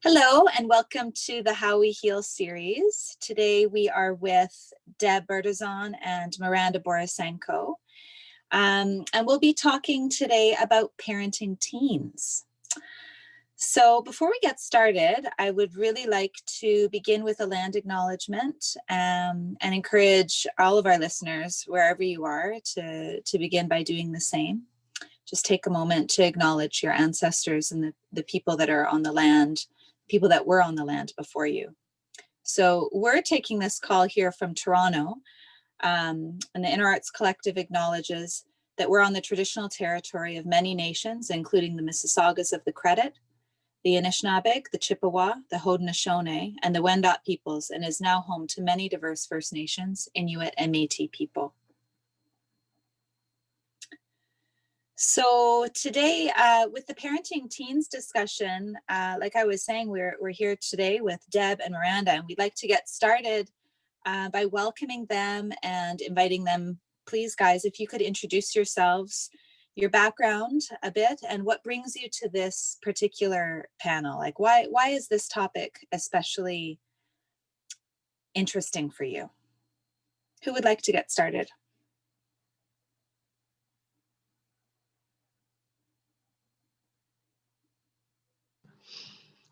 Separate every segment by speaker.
Speaker 1: Hello and welcome to the How We Heal series. Today we are with Debb Bertazzon and Miranda Borisenko. And we'll be talking today about parenting teens. So before we get started, I would really like to begin with a land acknowledgement and encourage all of our listeners, wherever you are, to begin by doing the same. Just take a moment to acknowledge your ancestors and the people that are on the land, people that were on the land before you. So we're taking this call here from Toronto, and the Inner Arts Collective acknowledges that we're on the traditional territory of many nations, including the Mississaugas of the Credit, the Anishinaabeg, the Chippewa, the Haudenosaunee, and the Wendat peoples, and is now home to many diverse First Nations, Inuit, and Métis people. So today, with the parenting teens discussion, like I was saying, we're here today with Debb and Miranda, and we'd like to get started by welcoming them and inviting them. Please, guys, if you could introduce yourselves, your background a bit, and what brings you to this particular panel. Like, why is this topic especially interesting for you? Who would like to get started?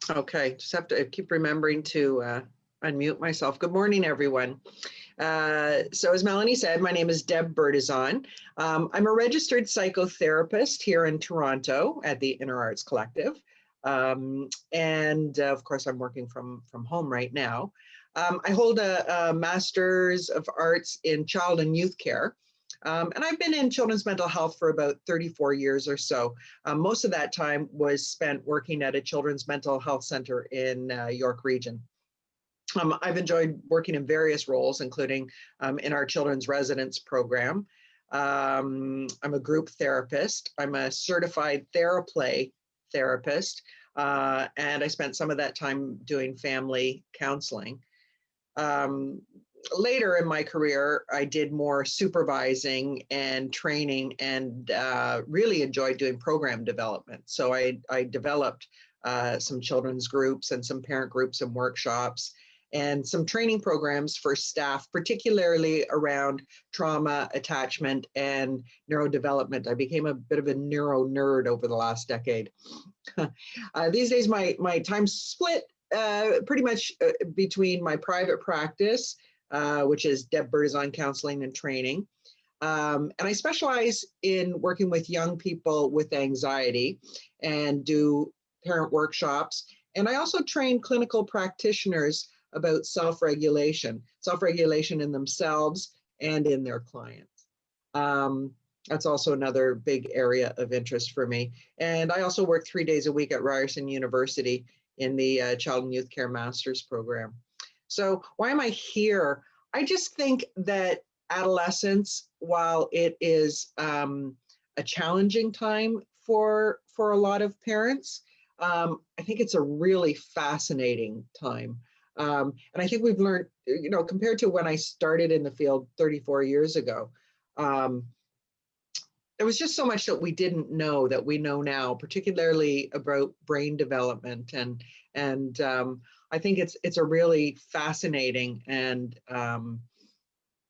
Speaker 2: Okay, just have to keep remembering to unmute myself. Good morning, everyone. So as Melanie said, my name is Debb Bertazzon. I'm a registered psychotherapist here in Toronto at the Inner Arts Collective. And of course, I'm working from home right now. I hold a Master's of Arts in Child and Youth Care. And I've been in children's mental health for about 34 years or so. Most of that time was spent working at a children's mental health center in York Region. I've enjoyed working in various roles, including in our children's residence program. I'm a group therapist. I'm a certified TheraPlay therapist. And I spent some of that time doing family counseling. Later in my career, I did more supervising and training and really enjoyed doing program development. So I developed some children's groups and some parent groups and workshops and some training programs for staff, particularly around trauma, attachment, and neurodevelopment. I became a bit of a neuro nerd over the last decade. These days, my time's split pretty much between my private practice, which is Debb Bertazzon Counseling and Training. And I specialize in working with young people with anxiety and do parent workshops. And I also train clinical practitioners about self-regulation in themselves and in their clients. That's also another big area of interest for me. And I also work 3 days a week at Ryerson University in the Child and Youth Care Master's program. So why am I here? I just think that adolescence, while it is a challenging time for a lot of parents, I think it's a really fascinating time. And I think we've learned, compared to when I started in the field 34 years ago, there was just so much that we didn't know that we know now, particularly about brain development. And I think it's a really fascinating and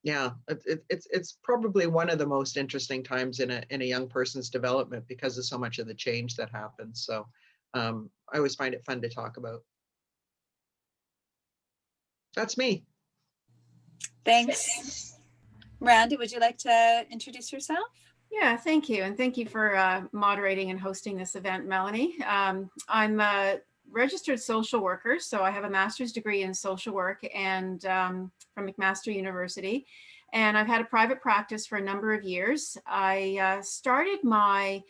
Speaker 2: it's probably one of the most interesting times in a young person's development because of so much of the change that happens. So I always find it fun to talk about. That's me.
Speaker 1: Thanks. Miranda, would you like to introduce yourself?
Speaker 3: Yeah, thank you. And thank you for moderating and hosting this event, Melanie. I'm a registered social worker, so I have a master's degree in social work and from McMaster University. And I've had a private practice for a number of years. I started my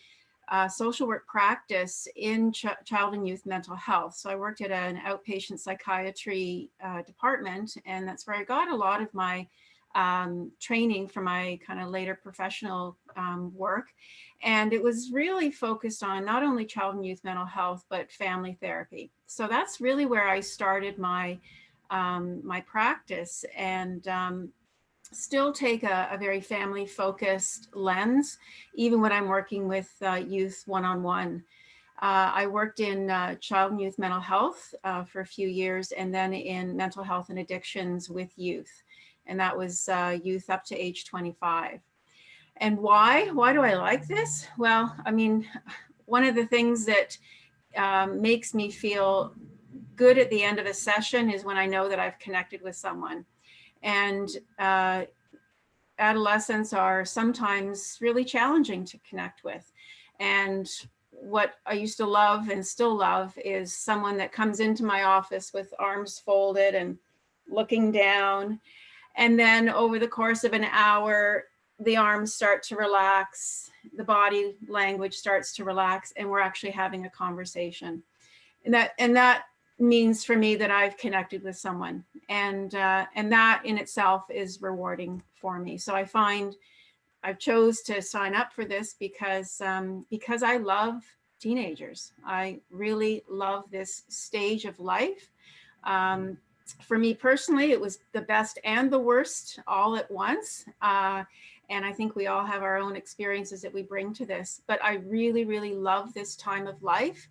Speaker 3: social work practice in child and youth mental health. So I worked at an outpatient psychiatry department, and that's where I got a lot of my training for my kind of later professional work. And it was really focused on not only child and youth mental health, but family therapy. So that's really where I started my my practice, and still take a very family focused lens, even when I'm working with youth one-on-one. I worked in child and youth mental health for a few years, and then in mental health and addictions with youth. And that was youth up to age 25. And why? Why do I like this? Well, I mean, one of the things that makes me feel good at the end of a session is when I know that I've connected with someone. And adolescents are sometimes really challenging to connect with. And what I used to love and still love is someone that comes into my office with arms folded and looking down. And then over the course of an hour, the arms start to relax, the body language starts to relax, and we're actually having a conversation. And that means for me that I've connected with someone, and that in itself is rewarding for me. So I find I chose to sign up for this because I love teenagers. I really love this stage of life. For me personally, it was the best and the worst all at once. And I think we all have our own experiences that we bring to this, but I really, really love this time of life.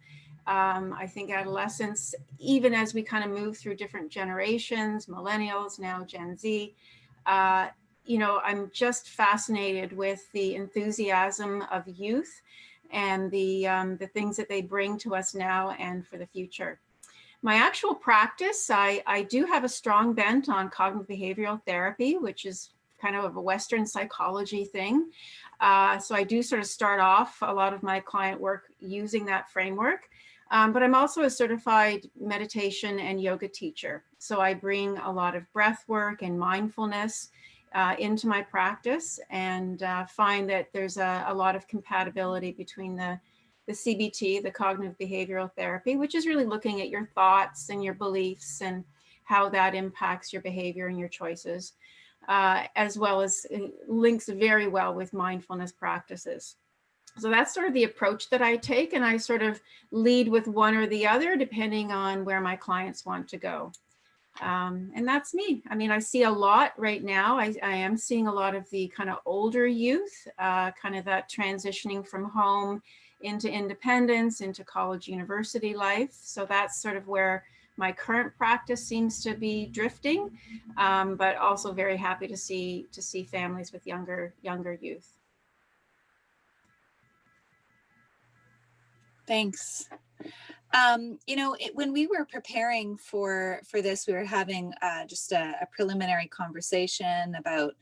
Speaker 3: I think adolescence, even as we kind of move through different generations, millennials, now Gen Z, I'm just fascinated with the enthusiasm of youth and the things that they bring to us now and for the future. My actual practice, I do have a strong bent on cognitive behavioral therapy, which is kind of a Western psychology thing. So I do sort of start off a lot of my client work using that framework. But I'm also a certified meditation and yoga teacher. So I bring a lot of breath work and mindfulness into my practice, and find that there's a lot of compatibility between the CBT, the cognitive behavioral therapy, which is really looking at your thoughts and your beliefs and how that impacts your behavior and your choices, as well as links very well with mindfulness practices. So that's sort of the approach that I take, and I sort of lead with one or the other depending on where my clients want to go. And that's me. I mean, I see a lot right now. I am seeing a lot of the kind of older youth, kind of that transitioning from home into independence, into college, university life. So that's sort of where my current practice seems to be drifting, but also very happy to see families with younger youth.
Speaker 1: Thanks. When we were preparing for this, we were having just a preliminary conversation about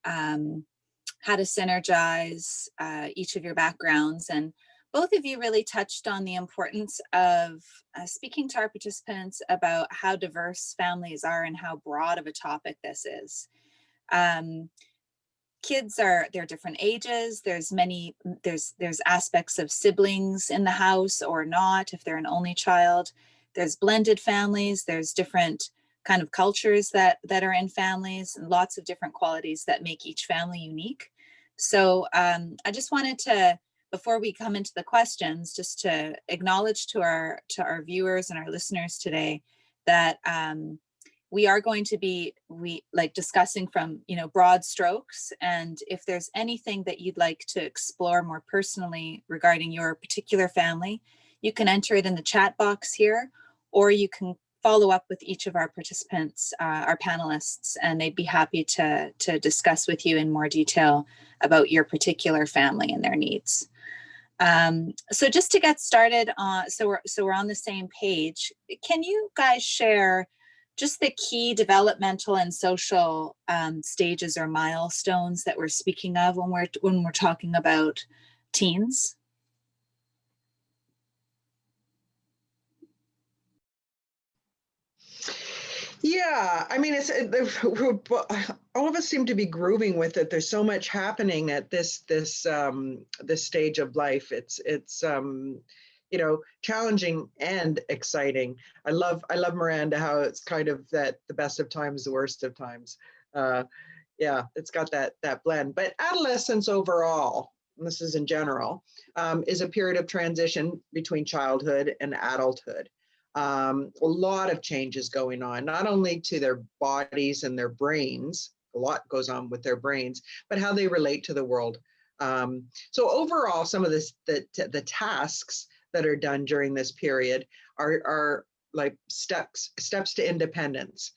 Speaker 1: how to synergize each of your backgrounds. And both of you really touched on the importance of speaking to our participants about how diverse families are and how broad of a topic this is. Kids they're different ages. There's aspects of siblings in the house or not, if they're an only child. There's blended families. There's different kind of cultures that are in families, and lots of different qualities that make each family unique. So I just wanted to, before we come into the questions, just to acknowledge to our viewers and our listeners today that we are going to be discussing from broad strokes, and if there's anything that you'd like to explore more personally regarding your particular family, you can enter it in the chat box here, or you can follow up with each of our participants, our panelists, and they'd be happy to discuss with you in more detail about your particular family and their needs. So just to get started, so we're on the same page, can you guys share just the key developmental and social stages or milestones that we're speaking of when we're talking about teens?
Speaker 2: Yeah, I mean, all of us seem to be grooving with it. There's so much happening at this stage of life. It's challenging and exciting. I love Miranda, how it's kind of that the best of times, the worst of times. Yeah, it's got that blend. But adolescence overall, and this is in general, is a period of transition between childhood and adulthood. A lot of changes going on, not only to their bodies and their brains, a lot goes on with their brains, but how they relate to the world. So overall, some of the tasks that are done during this period are like steps to independence,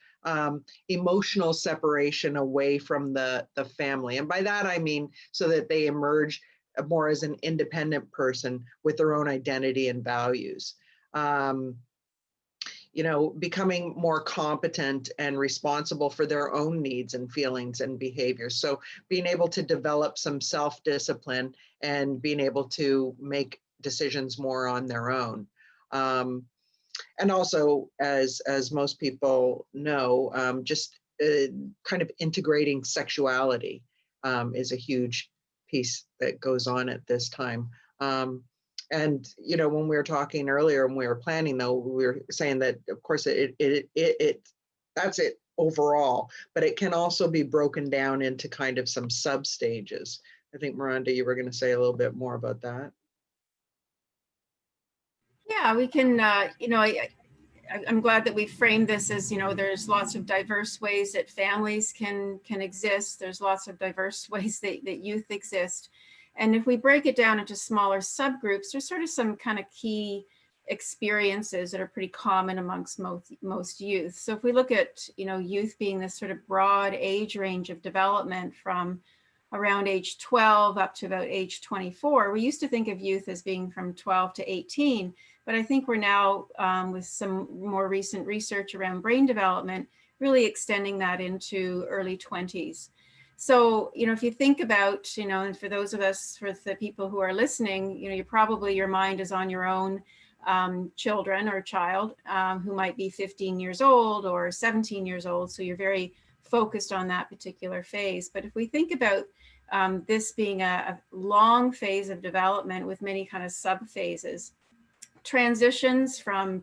Speaker 2: emotional separation away from the family. And by that, I mean, so that they emerge more as an independent person with their own identity and values. You know, becoming more competent and responsible for their own needs and feelings and behaviors. So being able to develop some self-discipline and being able to make decisions more on their own. And also, as most people know, just kind of integrating sexuality is a huge piece that goes on at this time. And, you know, when we were talking earlier and we were planning, though, we were saying that, of course, that's it overall, but it can also be broken down into kind of some sub stages. I think, Miranda, you were going to say a little bit more about that.
Speaker 3: Yeah, we can, you know, I'm glad that we framed this as, you know, there's lots of diverse ways that families can exist. There's lots of diverse ways that youth exist. And if we break it down into smaller subgroups, there's sort of some kind of key experiences that are pretty common amongst most youth. So if we look at, you know, youth being this sort of broad age range of development from around age 12 up to about age 24, we used to think of youth as being from 12 to 18, but I think we're now, with some more recent research around brain development, really extending that into early 20s. So, you know, if you think about, you know, and for those of us, for the people who are listening, you know, your mind is on your own children or child who might be 15 years old or 17 years old. So you're very focused on that particular phase. But if we think about this being a long phase of development with many kind of sub phases, transitions from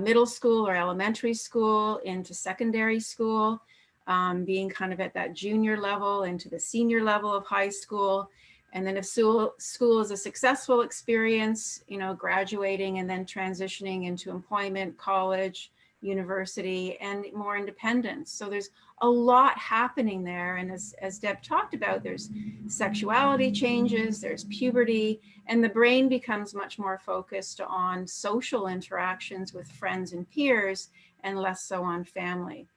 Speaker 3: middle school or elementary school into secondary school, being kind of at that junior level into the senior level of high school. And then if school is a successful experience, you know, graduating and then transitioning into employment, college, university, and more independence. So there's a lot happening there. And as Deb talked about, there's sexuality changes, there's puberty, and the brain becomes much more focused on social interactions with friends and peers and less so on family.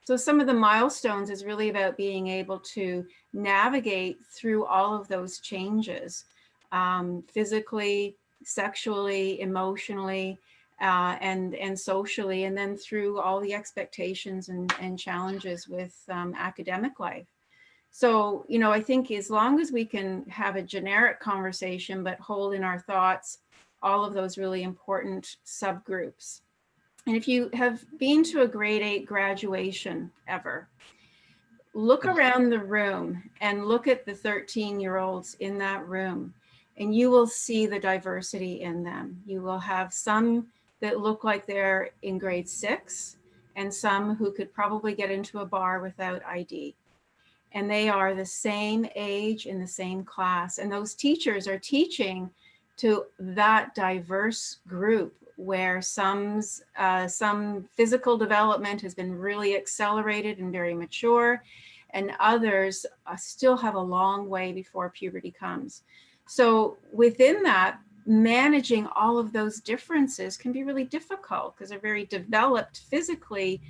Speaker 3: So some of the milestones is really about being able to navigate through all of those changes, physically, sexually, emotionally, and socially, and then through all the expectations and challenges with academic life. So, you know, I think as long as we can have a generic conversation, but hold in our thoughts all of those really important subgroups. And if you have been to a grade 8 graduation ever, look around the room and look at the 13-year-olds in that room, and you will see the diversity in them. You will have some that look like they're in grade 6 and some who could probably get into a bar without ID. And they are the same age in the same class. And those teachers are teaching to that diverse group where some physical development has been really accelerated and very mature, and others still have a long way before puberty comes. So within that, managing all of those differences can be really difficult because a very developed physically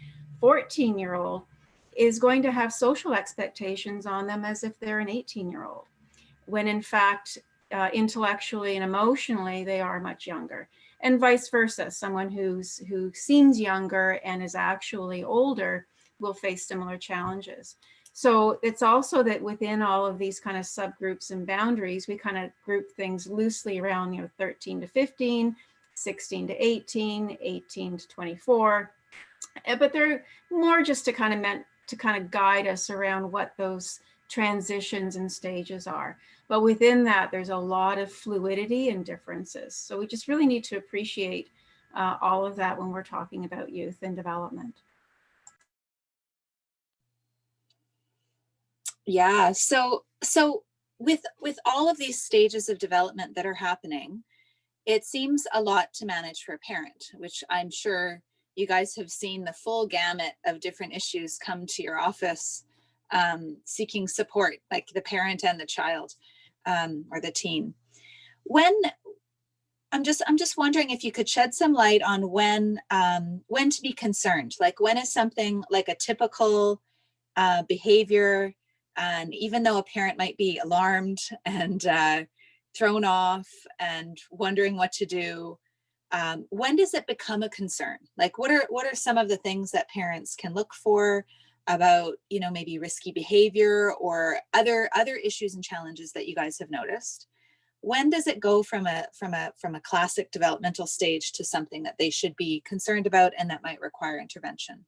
Speaker 3: 14-year-old is going to have social expectations on them as if they're an 18-year-old, when in fact, intellectually and emotionally, they are much younger. And vice versa, someone who seems younger and is actually older will face similar challenges. So it's also that within all of these kind of subgroups and boundaries, we kind of group things loosely around, you know, 13 to 15, 16 to 18, 18 to 24. But they're more just to kind of meant to kind of guide us around what those transitions and stages are. But within that, there's a lot of fluidity and differences. So we just really need to appreciate all of that when we're talking about youth and development.
Speaker 1: Yeah, so with all of these stages of development that are happening, it seems a lot to manage for a parent, which I'm sure you guys have seen the full gamut of different issues come to your office seeking support, like the parent and the child or the teen. When I'm just wondering if you could shed some light on when to be concerned. Like, when is something like a typical behavior, and even though a parent might be alarmed and thrown off and wondering what to do, when does it become a concern? Like, what are some of the things that parents can look for about, you know, maybe risky behavior or other issues and challenges that you guys have noticed? When does it go from a classic developmental stage to something that they should be concerned about and that might require intervention?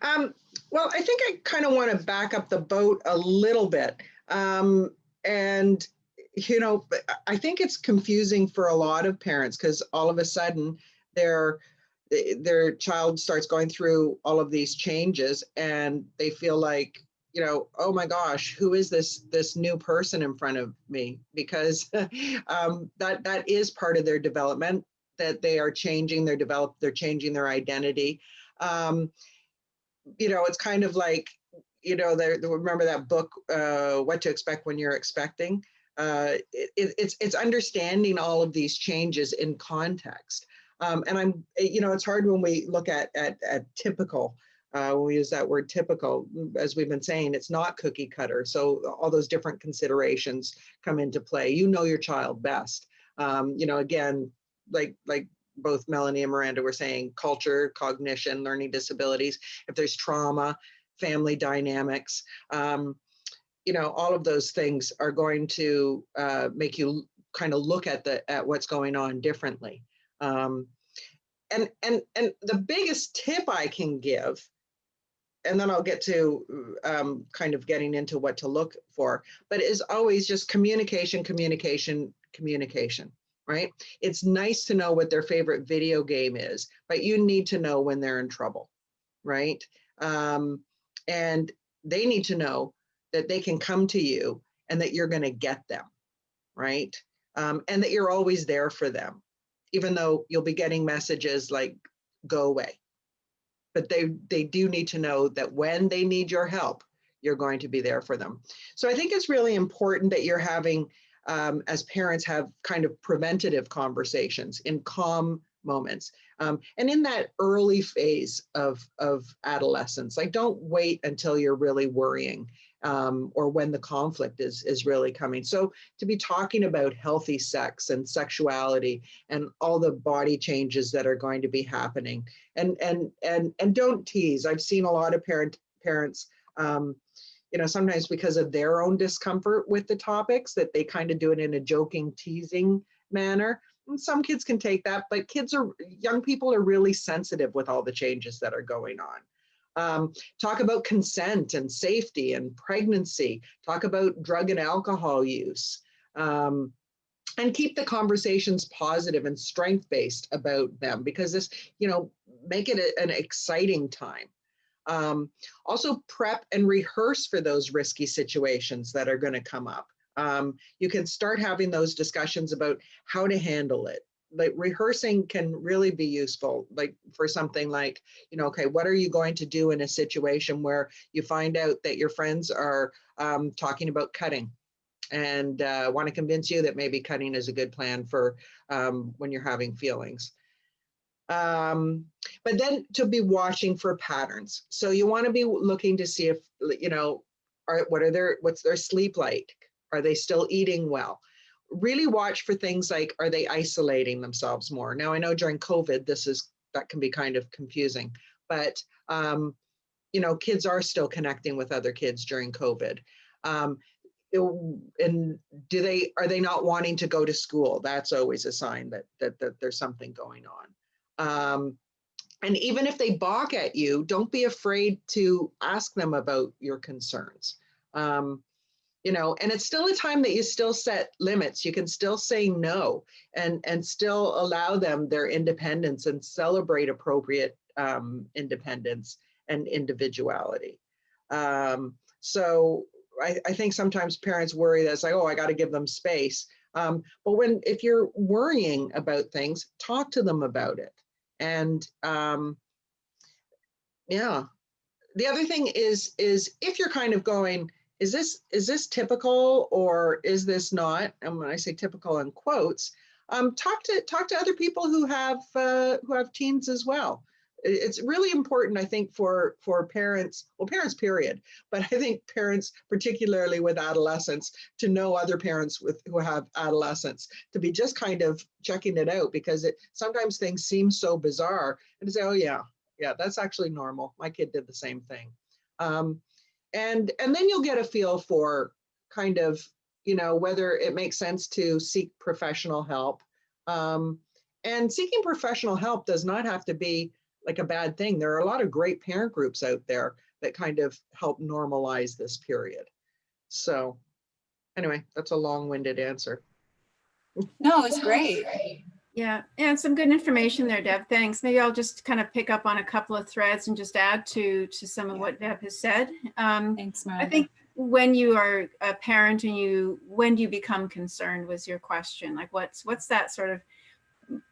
Speaker 2: Well, I think I kind of want to back up the boat a little bit. And, you know, I think it's confusing for a lot of parents because all of a sudden their child starts going through all of these changes and they feel like, you know, oh my gosh, who is this new person in front of me? Because that is part of their development, that they are changing, they're changing their identity. You know, it's kind of like, you know, remember that book, What to Expect When You're Expecting? It's understanding all of these changes in context. And you know, it's hard when we look at typical, when we use that word typical, as we've been saying, it's not cookie cutter. So all those different considerations come into play. You know your child best. You know, again, like both Melanie and Miranda were saying, culture, cognition, learning disabilities, if there's trauma, family dynamics, you know, all of those things are going to make you kind of look at what's going on differently. And the biggest tip I can give, and then I'll get to kind of getting into what to look for, but is always just communication, communication, communication. Right? It's nice to know what their favorite video game is, but you need to know when they're in trouble, right? And they need to know that they can come to you and that you're going to get them, right? And that you're always there for them, even though you'll be getting messages like, go away. But they do need to know that when they need your help, you're going to be there for them. So I think it's really important that you're having, as parents, have kind of preventative conversations in calm moments. And in that early phase of adolescence, like, don't wait until you're really worrying or when the conflict is really coming. So to be talking about healthy sex and sexuality and all the body changes that are going to be happening, and don't tease. I've seen a lot of parents, you know, sometimes because of their own discomfort with the topics, that they kind of do it in a joking, teasing manner. And some kids can take that, but young people are really sensitive with all the changes that are going on. Talk about consent and safety and pregnancy. Talk about drug and alcohol use. And keep the conversations positive and strength-based about them, because this, you know, make it an exciting time. Also prep and rehearse for those risky situations that are going to come up. You can start having those discussions about how to handle it. Like, rehearsing can really be useful, like for something like, you know, okay, what are you going to do in a situation where you find out that your friends are talking about cutting and want to convince you that maybe cutting is a good plan for when you're having feelings. But then to be watching for patterns. So you want to be looking to see if, you know, what's their sleep like? Are they still eating well? Really watch for things like, are they isolating themselves more? Now, I know during COVID, that can be kind of confusing, but, you know, kids are still connecting with other kids during COVID. And are they not wanting to go to school? That's always a sign that there's something going on. And even if they balk at you, don't be afraid to ask them about your concerns. You know, and it's still a time that you still set limits. You can still say no and still allow them their independence and celebrate appropriate independence and individuality. So I think sometimes parents worry that it's like, oh, I got to give them space. But if you're worrying about things, talk to them about it. And yeah, the other thing is if you're kind of going, is this typical or is this not? And when I say typical in quotes, talk to other people who have teens as well. It's really important, I think, for parents, well, parents period, but I think parents, particularly with adolescents, to know other parents who have adolescents, to be just kind of checking it out, because sometimes things seem so bizarre, and to say, oh yeah, that's actually normal. My kid did the same thing. And then you'll get a feel for kind of, whether it makes sense to seek professional help. And seeking professional help does not have to be like a bad thing. There are a lot of great parent groups out there that kind of help normalize this period. So anyway, that's a long-winded answer.
Speaker 1: No, it's great.
Speaker 3: Yeah, and some good information there, Deb. Thanks. Maybe I'll just kind of pick up on a couple of threads and just add to some of what Deb has said.
Speaker 1: Thanks, Miranda.
Speaker 3: I think when you are a parent and when do you become concerned was your question. Like what's that sort of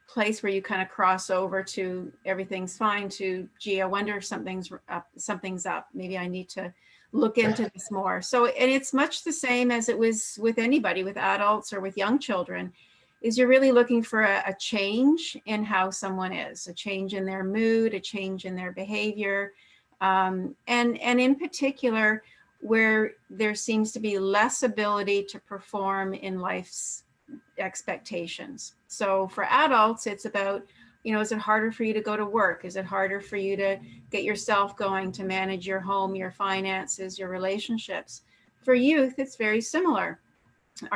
Speaker 3: place where you kind of cross over to everything's fine to, gee, I wonder if something's up. Maybe I need to look into this more. So, and it's much the same as it was with anybody, with adults or with young children, is you're really looking for a change in how someone is, a change in their mood, a change in their behavior. And in particular, where there seems to be less ability to perform in life's expectations. So for adults, it's about, is it harder for you to go to work? Is it harder for you to get yourself going, to manage your home, your finances, your relationships? For youth, it's very similar.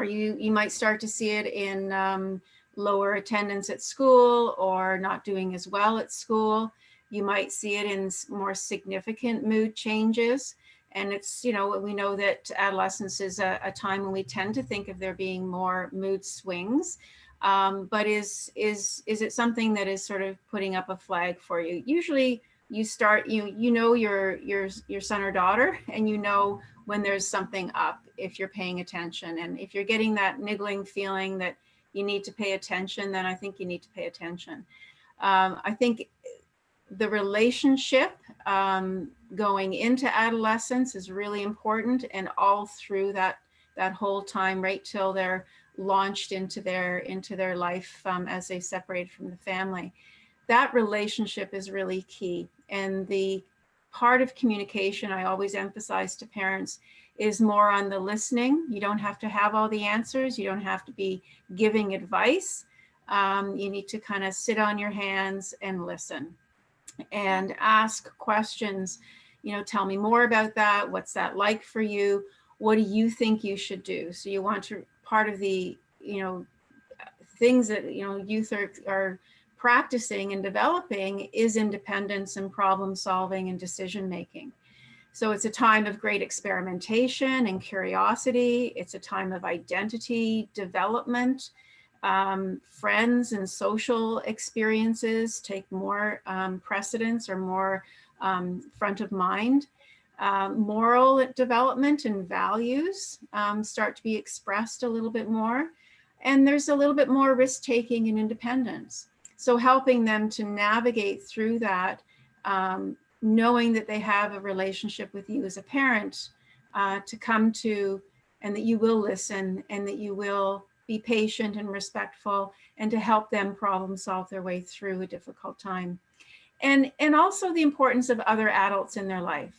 Speaker 3: You might start to see it in lower attendance at school or not doing as well at school. You might see it in more significant mood changes. And it's, we know that adolescence is a time when we tend to think of there being more mood swings. But is it something that is sort of putting up a flag for you? Usually you start, you know your son or daughter, and you know when there's something up if you're paying attention. And if you're getting that niggling feeling that you need to pay attention, then I think you need to pay attention. I think the relationship going into adolescence is really important, and all through that whole time, right till they're launched into their life as they separate from the family. That relationship is really key. And the part of communication I always emphasize to parents is more on the listening. You don't have to have all the answers. You don't have to be giving advice. You need to kind of sit on your hands and listen and ask questions. Tell me more about that. What's that like for you? What do you think you should do? So you want to, part of the, things that, youth are practicing and developing is independence and problem solving and decision making. So it's a time of great experimentation and curiosity. It's a time of identity development. Friends and social experiences take more precedence or more front of mind. Moral development and values start to be expressed a little bit more. And there's a little bit more risk-taking and independence. So helping them to navigate through that, knowing that they have a relationship with you as a parent to come to, and that you will listen and that you will be patient and respectful, and to help them problem solve their way through a difficult time. And also the importance of other adults in their life.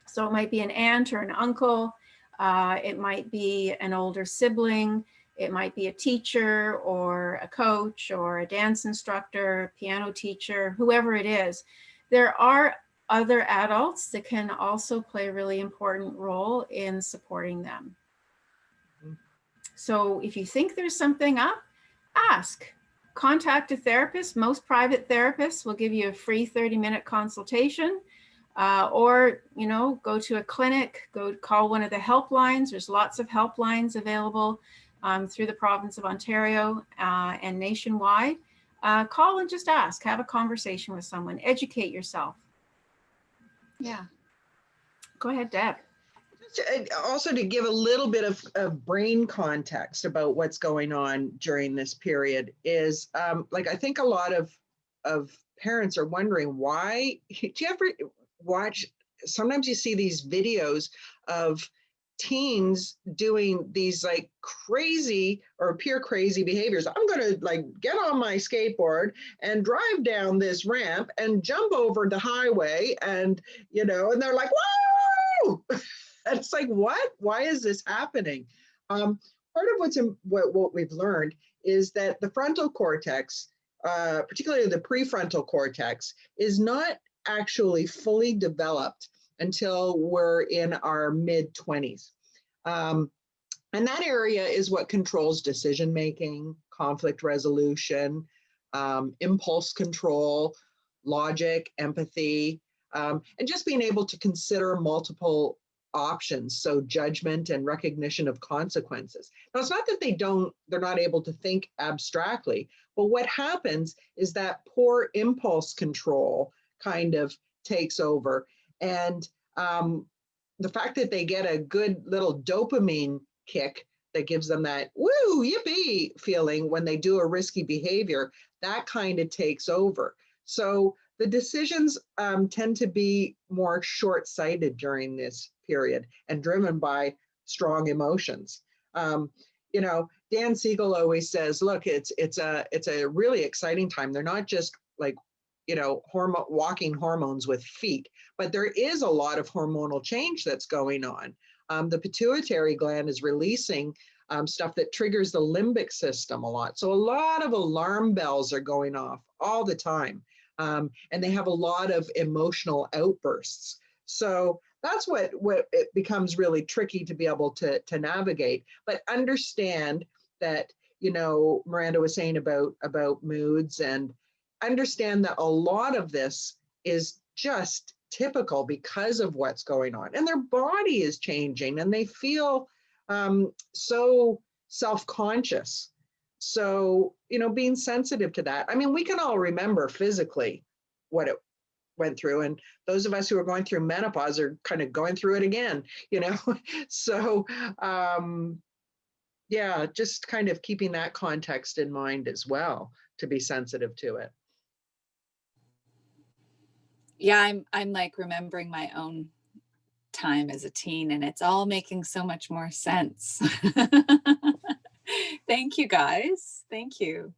Speaker 3: So it might be an aunt or an uncle. It might be an older sibling. It might be a teacher or a coach or a dance instructor, piano teacher, whoever it is. There are other adults that can also play a really important role in supporting them. So if you think there's something up, ask. Contact a therapist. Most private therapists will give you a free 30-minute consultation, or go to a clinic, go call one of the helplines. There's lots of helplines available through the province of Ontario and nationwide. Call and just ask. Have a conversation with someone. Educate yourself. Yeah. Go ahead, Deb.
Speaker 2: Also, to give a little bit of brain context about what's going on during this period is I think a lot of parents are wondering why. Do you ever watch, sometimes you see these videos of teens doing these like crazy or appear crazy behaviors. I'm going to like get on my skateboard and drive down this ramp and jump over the highway, and and they're like, whoa. And it's like, what? Why is this happening? Part of what we've learned is that the frontal cortex, particularly the prefrontal cortex, is not actually fully developed until we're in our mid-20s. And that area is what controls decision making, conflict resolution, impulse control, logic, empathy, and just being able to consider multiple options. So judgment and recognition of consequences. Now, it's not that they're not able to think abstractly, but what happens is that poor impulse control kind of takes over. And the fact that they get a good little dopamine kick that gives them that woo, yippee feeling when they do a risky behavior, that kind of takes over. So the decisions tend to be more short-sighted during this period and driven by strong emotions. Dan Siegel always says, look, it's a really exciting time. They're not just like, walking hormones with feet, but there is a lot of hormonal change that's going on. The pituitary gland is releasing stuff that triggers the limbic system a lot. So a lot of alarm bells are going off all the time. And they have a lot of emotional outbursts. So that's what it becomes really tricky to be able to navigate. But understand that, Miranda was saying about moods, and understand that a lot of this is just typical because of what's going on. And their body is changing and they feel so self-conscious. So, being sensitive to that. I mean, we can all remember physically what it went through. And those of us who are going through menopause are kind of going through it again, So, yeah, just kind of keeping that context in mind as well, to be sensitive to it.
Speaker 1: Yeah, I'm like remembering my own time as a teen, and it's all making so much more sense. Thank you, guys. Thank you.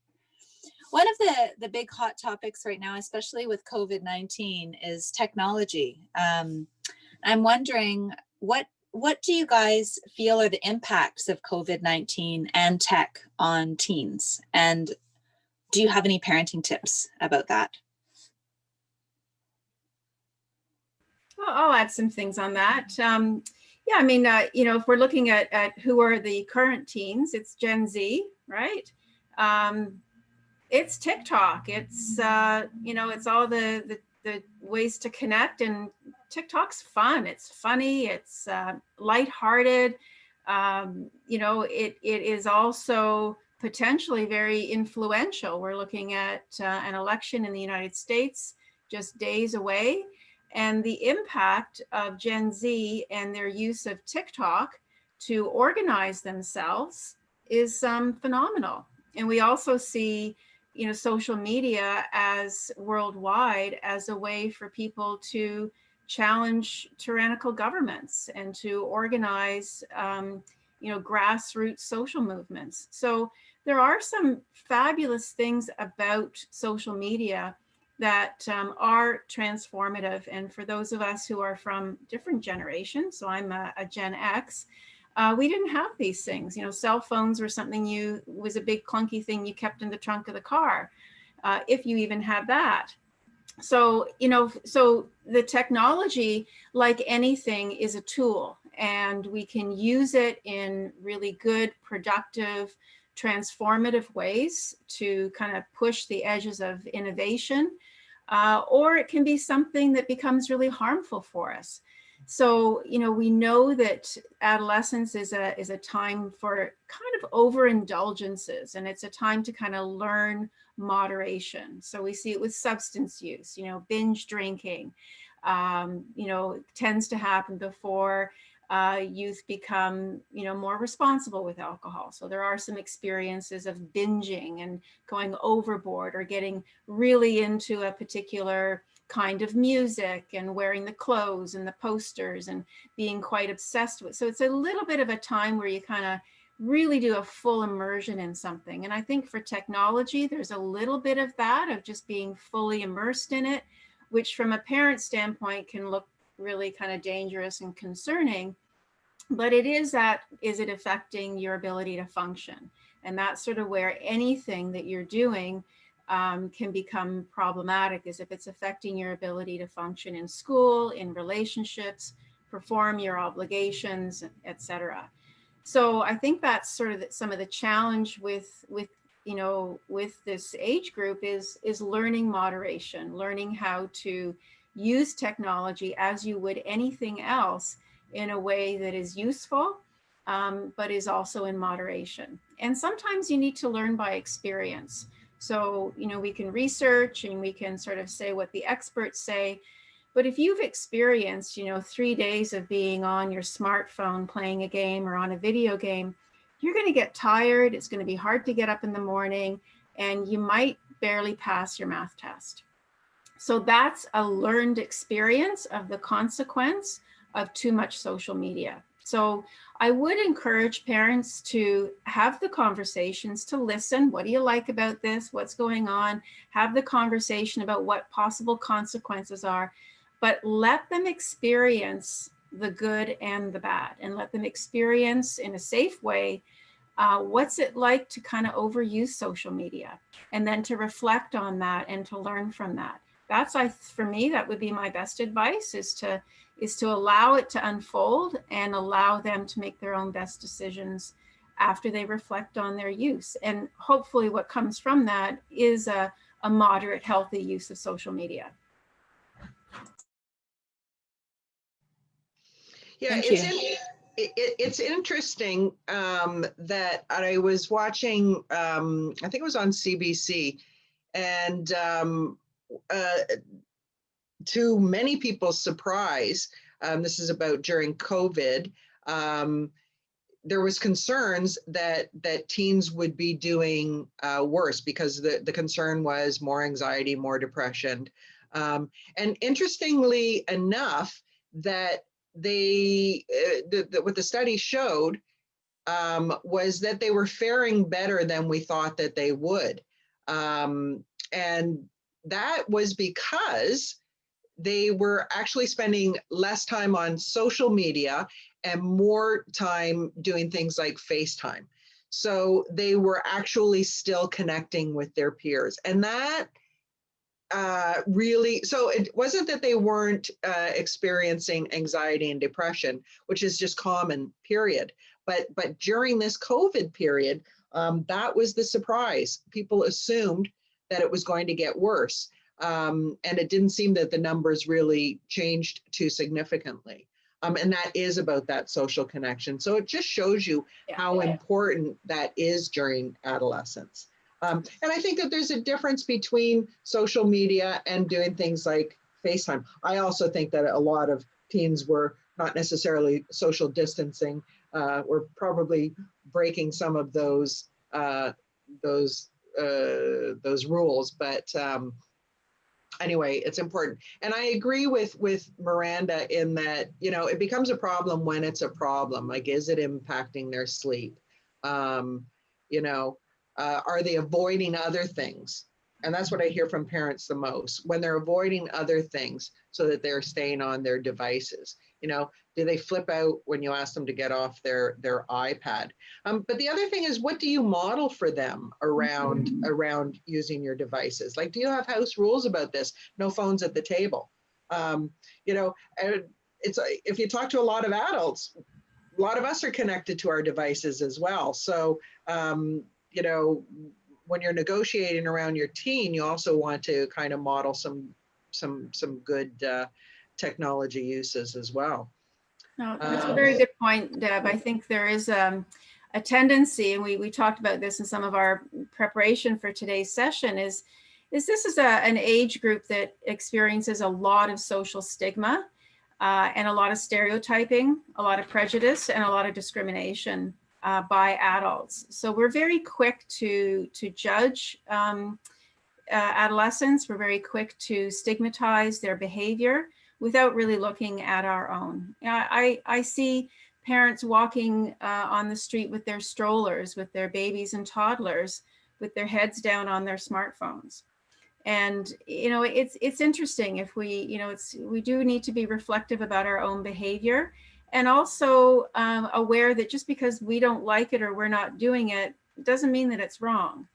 Speaker 1: One of the big hot topics right now, especially with COVID-19, is technology. I'm wondering, what do you guys feel are the impacts of COVID-19 and tech on teens? And do you have any parenting tips about that?
Speaker 3: Well, I'll add some things on that. Yeah, I mean, if we're looking at who are the current teens, it's Gen Z, right? It's TikTok. It's it's all the ways to connect, and TikTok's fun. It's funny. It's lighthearted. It is also potentially very influential. We're looking at an election in the United States just days away. And the impact of Gen Z and their use of TikTok to organize themselves is phenomenal. And we also see, social media as worldwide as a way for people to challenge tyrannical governments and to organize, grassroots social movements. So there are some fabulous things about social media that are transformative. And for those of us who are from different generations, so I'm a Gen X, we didn't have these things. Cell phones were something was a big clunky thing you kept in the trunk of the car, if you even had that. So, so the technology, like anything, is a tool, and we can use it in really good, productive, transformative ways to kind of push the edges of innovation, or it can be something that becomes really harmful for us. So, we know that adolescence is a time for kind of overindulgences, and it's a time to kind of learn moderation. So we see it with substance use, binge drinking, tends to happen before youth become, more responsible with alcohol. So there are some experiences of binging and going overboard or getting really into a particular kind of music and wearing the clothes and the posters and being quite obsessed with. So it's a little bit of a time where you kind of really do a full immersion in something. And I think for technology, there's a little bit of that, of just being fully immersed in it, which from a parent standpoint can look really kind of dangerous and concerning. But it is that, is it affecting your ability to function? And that's sort of where anything that you're doing can become problematic, is if it's affecting your ability to function in school, in relationships, perform your obligations, etc. So I think that's sort of some of the challenge with this age group is learning moderation, learning how to use technology as you would anything else in a way that is useful, but is also in moderation. And sometimes you need to learn by experience. So, we can research and we can sort of say what the experts say, but if you've experienced, 3 days of being on your smartphone playing a game or on a video game, you're going to get tired. It's going to be hard to get up in the morning, and you might barely pass your math test. So that's a learned experience of the consequence of too much social media. So I would encourage parents to have the conversations, to listen. What do you like about this? What's going on? Have the conversation about what possible consequences are, but let them experience the good and the bad, and let them experience in a safe way what's it like to kind of overuse social media, and then to reflect on that and to learn from that. That's, for me, that would be my best advice, is to allow it to unfold and allow them to make their own best decisions after they reflect on their use. And hopefully what comes from that is a moderate, healthy use of social media.
Speaker 2: Yeah,
Speaker 1: Thank you.
Speaker 2: it's interesting that I was watching, I think it was on CBC, and to many people's surprise, this is about during COVID, there was concerns that teens would be doing worse, because the concern was more anxiety, more depression. And interestingly enough, that what the study showed was that they were faring better than we thought that they would. And that was because they were actually spending less time on social media and more time doing things like FaceTime. So they were actually still connecting with their peers. And that really, so it wasn't that they weren't experiencing anxiety and depression, which is just common, period. But during this COVID period, that was the surprise. People assumed that it was going to get worse. And it didn't seem that the numbers really changed too significantly. And that is about that social connection. So it just shows you how important that is during adolescence. And I think that there's a difference between social media and doing things like FaceTime. I also think that a lot of teens were not necessarily social distancing. We're probably breaking some of those rules, but anyway, it's important. And I agree with Miranda in that, it becomes a problem when it's a problem. Like, is it impacting their sleep? Are they avoiding other things? And that's what I hear from parents the most, when they're avoiding other things so that they're staying on their devices. Do they flip out when you ask them to get off their iPad? But the other thing is, what do you model for them around using your devices? Like, do you have house rules about this? No phones at the table. It's if you talk to a lot of adults, a lot of us are connected to our devices as well. So, when you're negotiating around your teen, you also want to kind of model some good technology uses as well.
Speaker 3: No, that's a very good point, Deb. I think there is a tendency, and we talked about this in some of our preparation for today's session, is this is an age group that experiences a lot of social stigma and a lot of stereotyping, a lot of prejudice, and a lot of discrimination by adults. So we're very quick to judge adolescents, we're very quick to stigmatize their behavior without really looking at our own. I see parents walking on the street with their strollers, with their babies and toddlers, with their heads down on their smartphones. And, you know, it's interesting if we, you know, we do need to be reflective about our own behavior, and also aware that just because we don't like it or we're not doing it, doesn't mean that it's wrong.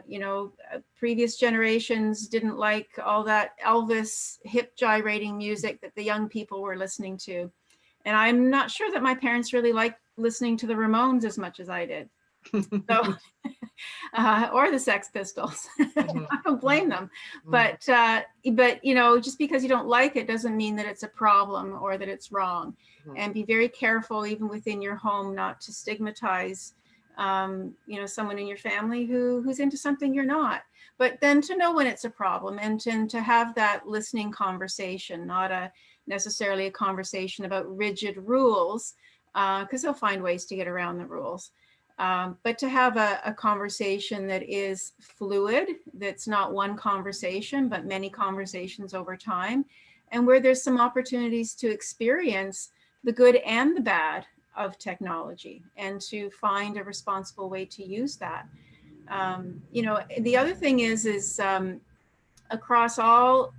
Speaker 3: You know, previous generations didn't like all that Elvis hip gyrating music that the young people were listening to. And I'm not sure that my parents really liked listening to the Ramones as much as I did. So, or the Sex Pistols. I don't blame them. But you know, just because you don't like it doesn't mean that it's a problem or that it's wrong. And be very careful, even within your home, not to stigmatize you know, someone in your family who's into something you're not. But then to know when it's a problem, and to have that listening conversation, not necessarily a conversation about rigid rules, because they'll find ways to get around the rules. But to have a conversation that is fluid, that's not one conversation, but many conversations over time, and where there's some opportunities to experience the good and the bad of technology, and to find a responsible way to use that. You know, the other thing is across all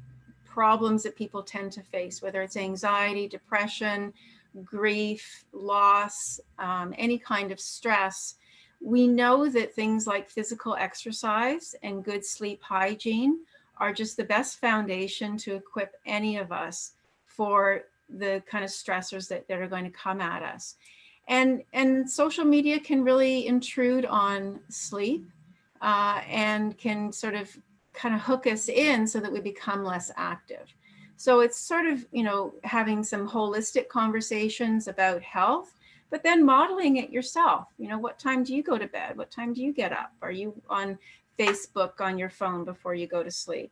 Speaker 3: problems that people tend to face, whether it's anxiety, depression, grief, loss, any kind of stress, we know that things like physical exercise and good sleep hygiene are just the best foundation to equip any of us for the kind of stressors that are going to come at us. And social media can really intrude on sleep and can sort of kind of hook us in so that we become less active. So it's sort of, you know, having some holistic conversations about health, but then modeling it yourself. You know, what time do you go to bed? What time do you get up? Are you on Facebook on your phone before you go to sleep?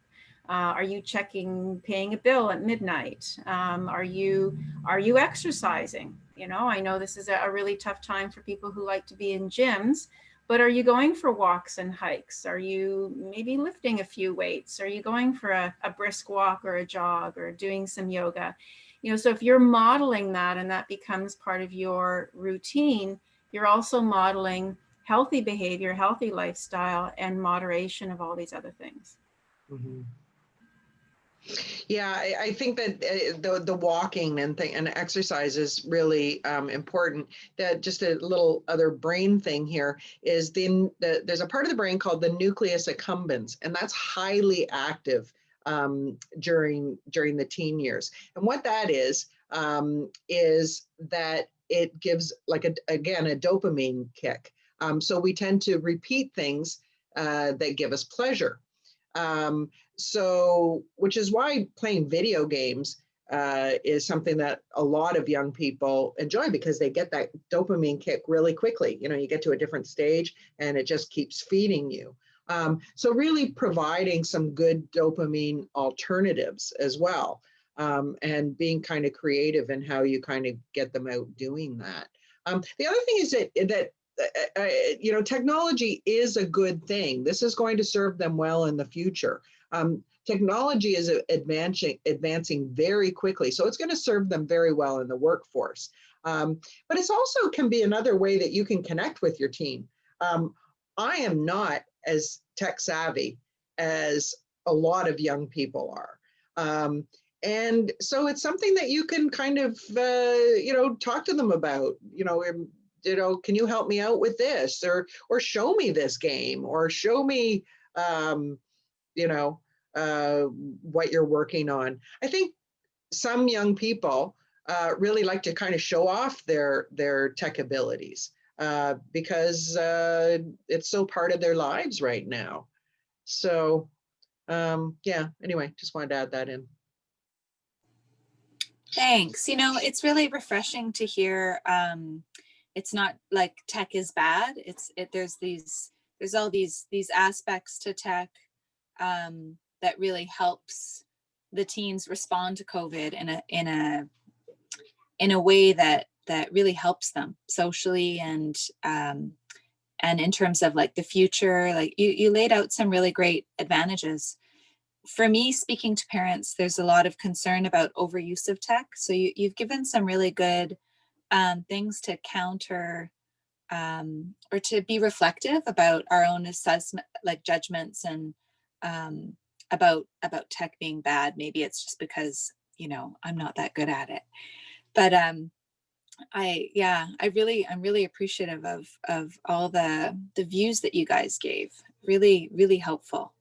Speaker 3: Are you paying a bill at midnight? Are you exercising? You know, I know this is a really tough time for people who like to be in gyms, but are you going for walks and hikes? Are you maybe lifting a few weights? Are you going for a brisk walk or a jog or doing some yoga? You know, so if you're modeling that and that becomes part of your routine, you're also modeling healthy behavior, healthy lifestyle, and moderation of all these other things.
Speaker 2: Yeah, I think that the walking and exercise is really important. That just a little other brain thing here is there's a part of the brain called the nucleus accumbens, and that's highly active during the teen years. And what that is that it gives again a dopamine kick. So we tend to repeat things that give us pleasure. So, which is why playing video games is something that a lot of young people enjoy, because they get that dopamine kick really quickly. You know, you get to a different stage and it just keeps feeding you. So really providing some good dopamine alternatives as well, and being kind of creative in how you kind of get them out doing that. The other thing is that you know, technology is a good thing. This is going to serve them well in the future. Technology is advancing very quickly, so it's going to serve them very well in the workforce. But it's also can be another way that you can connect with your team. I am not as tech savvy as a lot of young people are. And so it's something that you can kind of, you know, talk to them about, you know, can you help me out with this, or show me this game, or show me, you know, what you're working on. I think some young people really like to kind of show off their tech abilities because it's so part of their lives right now. So yeah, anyway, just wanted to add that in.
Speaker 1: Thanks. You know, it's really refreshing to hear. It's not like tech is bad. There's all these aspects to tech that really helps the teens respond to COVID in a way that really helps them socially and in terms of like the future, like you laid out some really great advantages. For me, speaking to parents, there's a lot of concern about overuse of tech. So you've given some really good things to counter or to be reflective about our own assessment, like judgments, and about tech being bad. Maybe it's just because, you know, I'm not that good at it. But I'm really appreciative of all the views that you guys gave. Really, really helpful.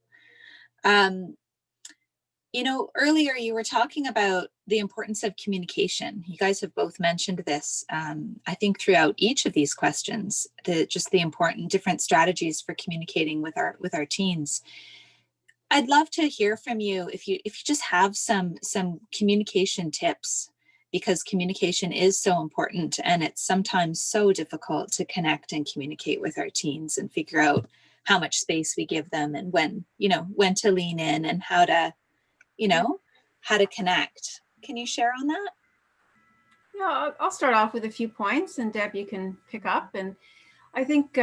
Speaker 1: You know, earlier you were talking about the importance of communication. You guys have both mentioned this, I think, throughout each of these questions, just the important different strategies for communicating with our teens. I'd love to hear from you if you just have some communication tips, because communication is so important, and it's sometimes so difficult to connect and communicate with our teens and figure out how much space we give them, and when to lean in, and how to connect. Can you share on that?
Speaker 3: Yeah, I'll start off with a few points, and Deb, you can pick up. And I think,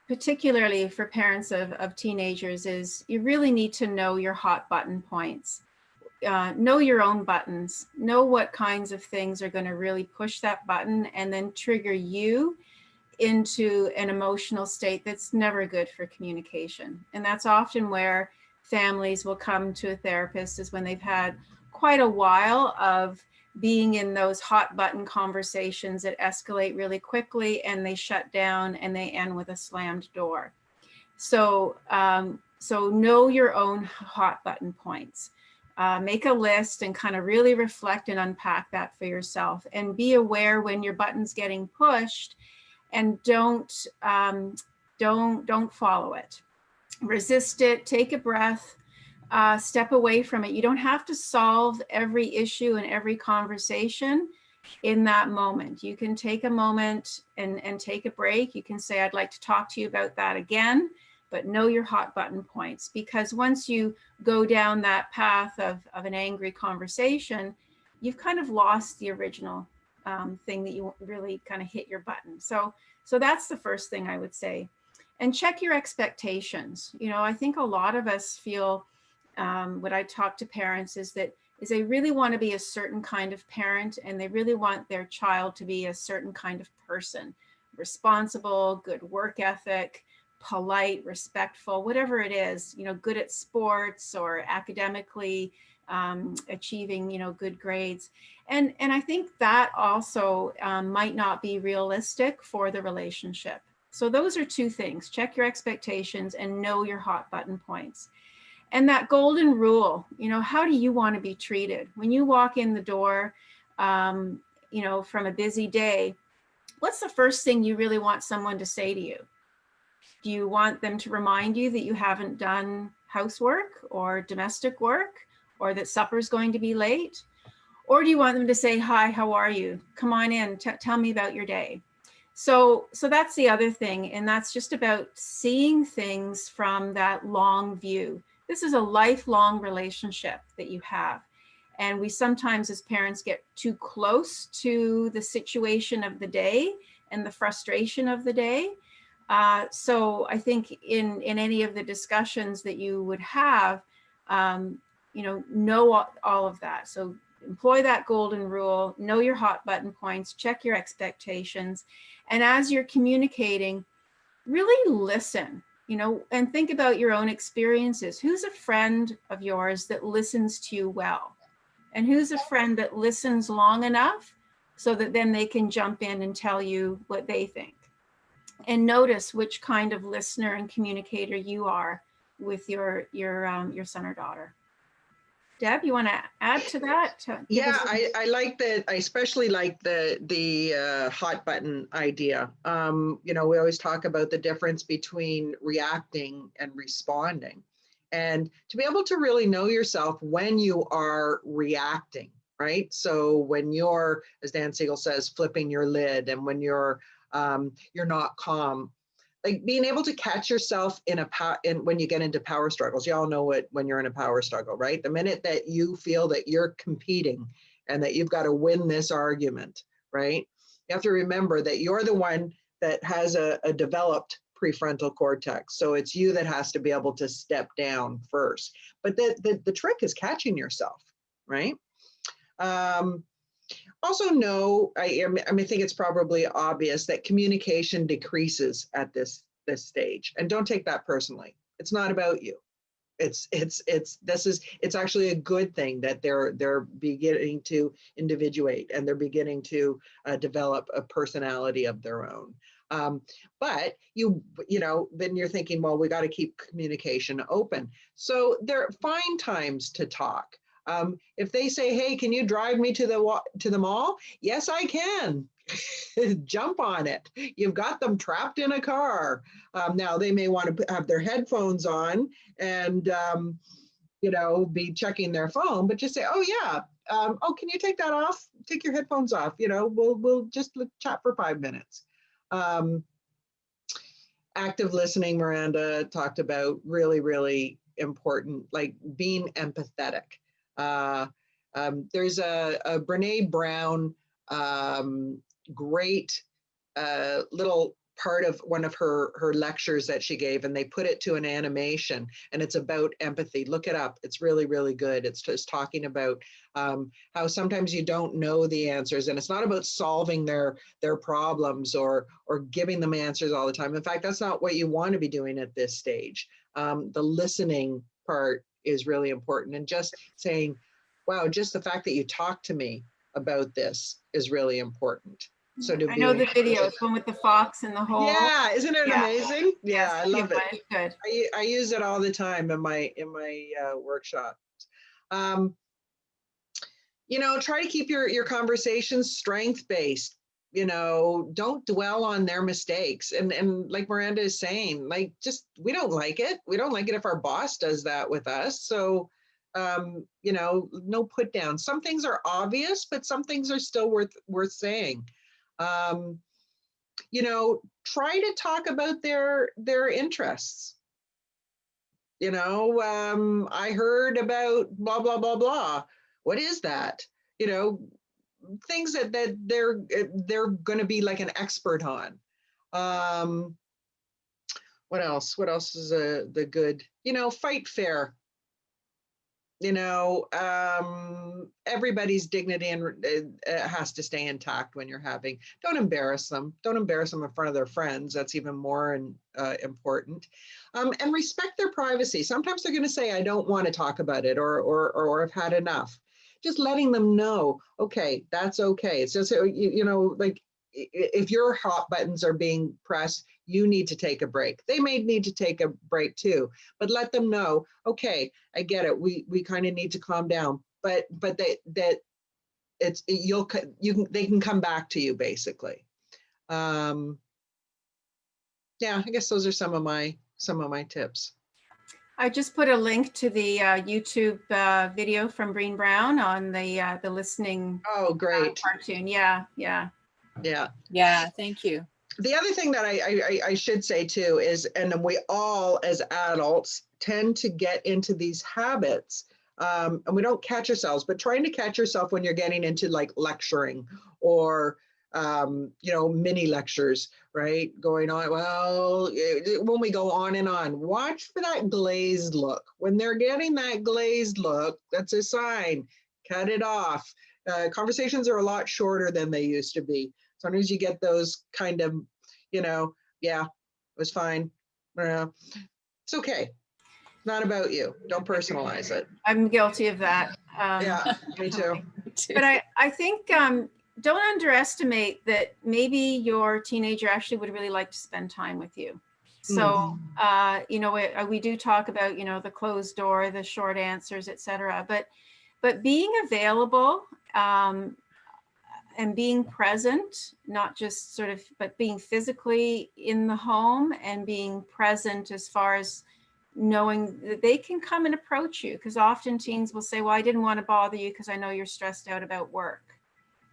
Speaker 3: particularly for parents of teenagers, is you really need to know your hot button points. Know your own buttons, know what kinds of things are going to really push that button and then trigger you into an emotional state that's never good for communication. And that's often where families will come to a therapist, is when they've had quite a while of being in those hot button conversations that escalate really quickly, and they shut down and they end with a slammed door. So know your own hot button points. Make a list and kind of really reflect and unpack that for yourself, and be aware when your button's getting pushed, and don't follow it. Resist it, take a breath, step away from it. You don't have to solve every issue and every conversation in that moment. You can take a moment and take a break. You can say, I'd like to talk to you about that again, but know your hot button points, because once you go down that path of an angry conversation, you've kind of lost the original thing that you really kind of hit your button. So that's the first thing I would say. And check your expectations. You know, I think a lot of us feel, what I talk to parents is they really want to be a certain kind of parent, and they really want their child to be a certain kind of person, responsible, good work ethic, polite, respectful, whatever it is, you know, good at sports or academically, achieving, you know, good grades. And I think that also might not be realistic for the relationship. So those are two things: check your expectations and know your hot button points. And that golden rule, you know, how do you want to be treated? When you walk in the door, you know, from a busy day, what's the first thing you really want someone to say to you? Do you want them to remind you that you haven't done housework or domestic work, or that supper's going to be late? Or do you want them to say, hi, how are you? Come on in, tell me about your day. So that's the other thing. And that's just about seeing things from that long view. This is a lifelong relationship that you have. And we sometimes as parents get too close to the situation of the day and the frustration of the day. So I think in any of the discussions that you would have, know all of that. So employ that golden rule, know your hot button points, check your expectations. And as you're communicating, really listen, and think about your own experiences. Who's a friend of yours that listens to you well? And who's a friend that listens long enough so that then they can jump in and tell you what they think? And notice which kind of listener and communicator you are with your son or daughter. Deb, you want to add to that?
Speaker 2: Yeah, I like that. I especially like the hot button idea. We always talk about the difference between reacting and responding, and to be able to really know yourself when you are reacting, right? So when you're, as Dan Siegel says, flipping your lid, and when you're not calm. Like being able to catch yourself when you get into power struggles. You all know it when you're in a power struggle, right? The minute that you feel that you're competing and that you've got to win this argument, right? You have to remember that you're the one that has a developed prefrontal cortex. So it's you that has to be able to step down first. But the trick is catching yourself, right? Also know, I think it's probably obvious that communication decreases at this stage, and don't take that personally. It's not about you. It's actually a good thing that they're beginning to individuate, and they're beginning to develop a personality of their own. But then you're thinking, well, we got to keep communication open. So there find times to talk. If they say, hey, can you drive me to the mall? Yes, I can. Jump on it. You've got them trapped in a car. Now they may want to have their headphones on and, be checking their phone, but just say, oh yeah. Oh, can you take that off? Take your headphones off. We'll just chat for 5 minutes. Active listening, Miranda talked about, really, really important, like being empathetic. There's a Brene Brown great little part of one of her lectures that she gave, and they put it to an animation, and it's about empathy. Look it up. It's really, really good. It's just talking about how sometimes you don't know the answers, and it's not about solving their problems or giving them answers all the time. In fact, that's not what you want to be doing at this stage. The listening part is really important, and just saying, wow, just the fact that you talked to me about this is really important. So
Speaker 3: I know the video, it's one with the fox in the hole.
Speaker 2: Yeah, isn't it amazing? Yeah, I love it.
Speaker 3: It's good.
Speaker 2: I use it all the time in my workshops. Try to keep your conversations strength-based. Don't dwell on their mistakes. And like Miranda is saying, we don't like it. We don't like it if our boss does that with us. So no put down. Some things are obvious, but some things are still worth saying. Try to talk about their interests. I heard about blah, blah, blah, blah. What is that? Things that they're going to be like an expert on. What else? What else is the good? Fight fair. Everybody's dignity and has to stay intact when you're having. Don't embarrass them. Don't embarrass them in front of their friends. That's even more important. And respect their privacy. Sometimes they're going to say, I don't want to talk about it, or I've had enough. Just letting them know, okay, that's okay. It's just, like if your hot buttons are being pressed, you need to take a break. They may need to take a break too, but let them know, okay, I get it. We kind of need to calm down, but they can come back to you basically. Yeah, I guess those are some of my tips.
Speaker 3: I just put a link to the YouTube video from Brene Brown on the listening.
Speaker 2: Oh, great.
Speaker 3: Cartoon. Yeah.
Speaker 1: Thank you.
Speaker 2: The other thing that I should say too is, and we all as adults tend to get into these habits, and we don't catch ourselves, but trying to catch yourself when you're getting into like lecturing or mini lectures, right? Going on, well, when we go on and on, watch for that glazed look. When they're getting that glazed look, that's a sign. Cut it off. Conversations are a lot shorter than they used to be. Sometimes you get those kind of, yeah, it was fine. It's okay. Not about you. Don't personalize it.
Speaker 3: I'm guilty of that.
Speaker 2: Yeah, me too.
Speaker 3: But I think don't underestimate that maybe your teenager actually would really like to spend time with you. So, we do talk about, the closed door, the short answers, etc. But being available and being present, not just but being physically in the home and being present as far as knowing that they can come and approach you. Because often teens will say, well, I didn't want to bother you because I know you're stressed out about work,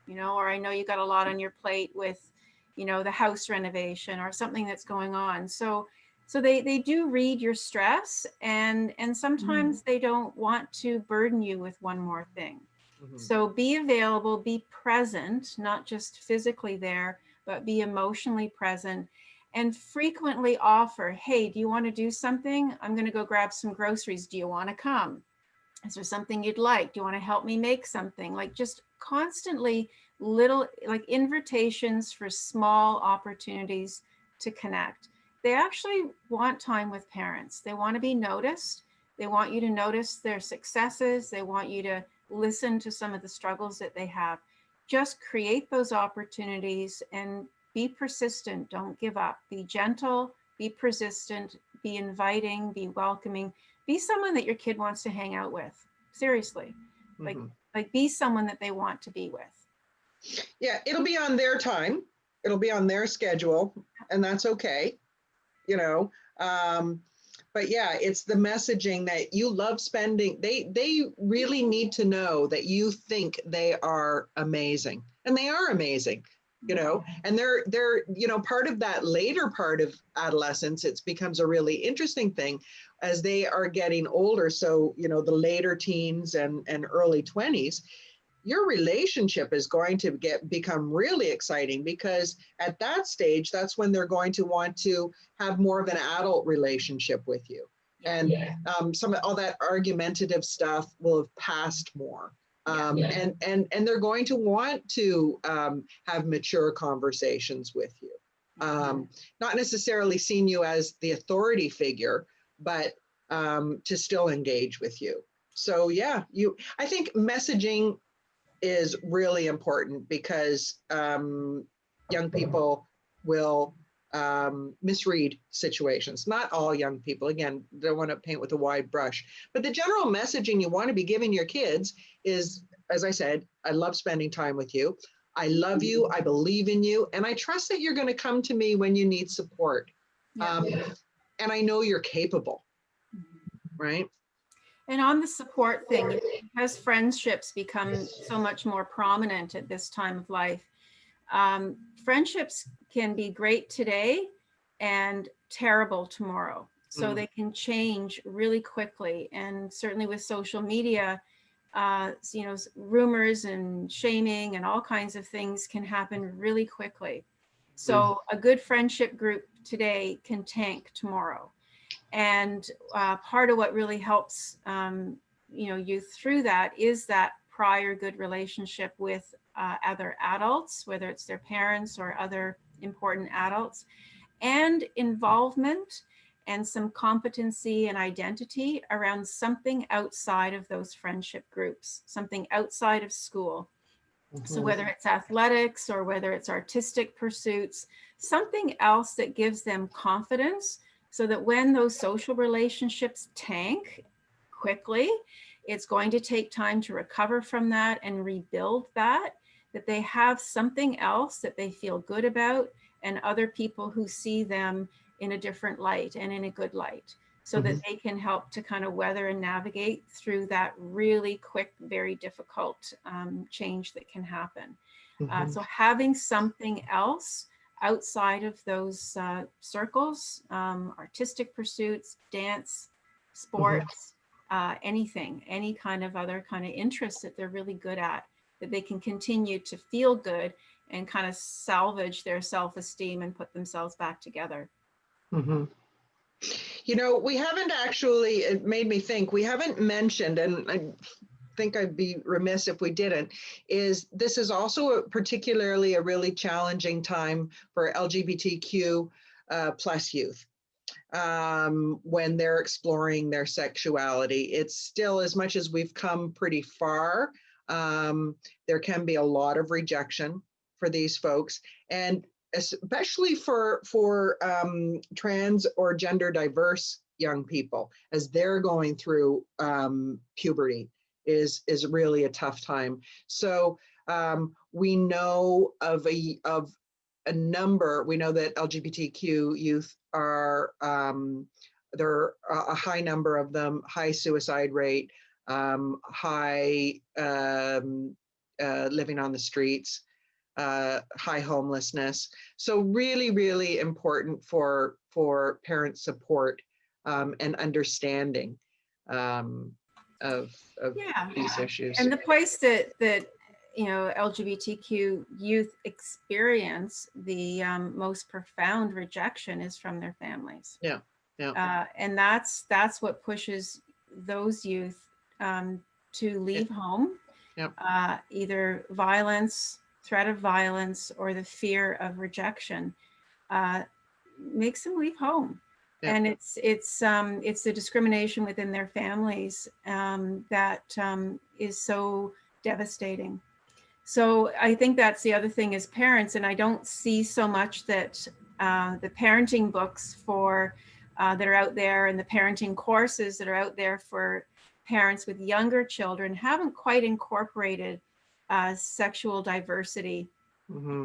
Speaker 3: or I know you got a lot on your plate with, the house renovation or something that's going on. So they do read your stress, and sometimes they don't want to burden you with one more thing. So be available, be present, not just physically there, but be emotionally present and frequently offer, hey, do you want to do something? I'm going to go grab some groceries. Do you want to come? Is there something you'd like? Do you want to help me make something? Like just constantly little like invitations for small opportunities to connect. They actually want time with parents. They want to be noticed. They want you to notice their successes. They want you to listen to some of the struggles that they have. Just create those opportunities and be persistent. Don't give up. Be gentle, be persistent, be inviting, be welcoming. Be someone that your kid wants to hang out with. Seriously. Like be someone that they want to be with.
Speaker 2: Yeah, it'll be on their time. It'll be on their schedule, and that's okay, you know. But yeah, it's the messaging that you love spending. They really need to know that you think they are amazing, and they are amazing, you know. And they're you know, part of that later part of adolescence, it becomes a really interesting thing as they are getting older. So, you know, the later teens and early 20s, your relationship is going to become really exciting, because at that stage, that's when they're going to want to have more of an adult relationship with you. And some of all that argumentative stuff will have passed more. And they're going to want to have mature conversations with you. Not necessarily seeing you as the authority figure, but to still engage with you. So yeah, I think messaging is really important, because young people will misread situations. Not all young people, again, don't want to paint with a wide brush, but the general messaging you want to be giving your kids is, as I said, I love spending time with you. I love you. I believe in you. And I trust that you're going to come to me when you need support. And I know you're capable, right?
Speaker 3: And on the support thing, because friendships become so much more prominent at this time of life, friendships can be great today and terrible tomorrow. So they can change really quickly. And certainly with social media, you know, rumors and shaming and all kinds of things can happen really quickly. So a good friendship group today can tank tomorrow. And part of what really helps, you know, you through that is that prior good relationship with other adults, whether it's their parents or other important adults, and involvement and some competency and identity around something outside of those friendship groups, something outside of school. So whether it's athletics or whether it's artistic pursuits, something else that gives them confidence, so that when those social relationships tank quickly, it's going to take time to recover from that and rebuild that they have something else that they feel good about, and other people who see them in a different light and in a good light, so that they can help to kind of weather and navigate through that really quick, very difficult change that can happen. So having something else outside of those circles, artistic pursuits, dance, sports, anything, any kind of other kind of interests that they're really good at, that they can continue to feel good and kind of salvage their self-esteem and put themselves back together.
Speaker 2: You know, we haven't actually, it made me think, we haven't mentioned, and I think I'd be remiss if we didn't, is this is also particularly a really challenging time for LGBTQ plus youth. When they're exploring their sexuality, it's still, as much as we've come pretty far, there can be a lot of rejection for these folks, and especially for trans or gender diverse young people, as they're going through puberty, is really a tough time. So we know of a number. We know that LGBTQ youth are there are a high number of them, high suicide rate, high living on the streets, high homelessness. So really, really important for parent support and understanding of these issues.
Speaker 3: And the place that LGBTQ youth experience the most profound rejection is from their families.
Speaker 2: Yeah. Yeah.
Speaker 3: And that's what pushes those youth to leave home, either violence, threat of violence, or the fear of rejection makes them leave home.
Speaker 2: Yeah.
Speaker 3: And it's the discrimination within their families that is so devastating. So I think that's the other thing as parents, and I don't see so much that the parenting books for that are out there and the parenting courses that are out there for parents with younger children haven't quite incorporated sexual diversity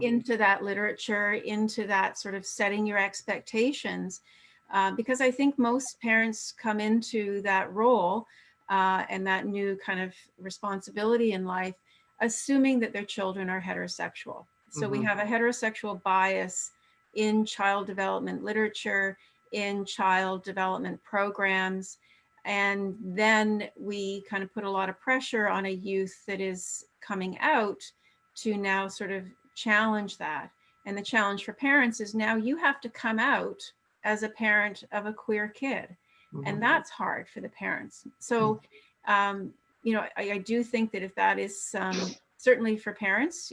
Speaker 3: into that literature, into that sort of setting your expectations. Because I think most parents come into that role and that new kind of responsibility in life, assuming that their children are heterosexual. So we have a heterosexual bias in child development literature, in child development programs. And then we kind of put a lot of pressure on a youth that is coming out to now sort of challenge that. And the challenge for parents is now you have to come out as a parent of a queer kid. And that's hard for the parents. So, I do think that if that is certainly for parents,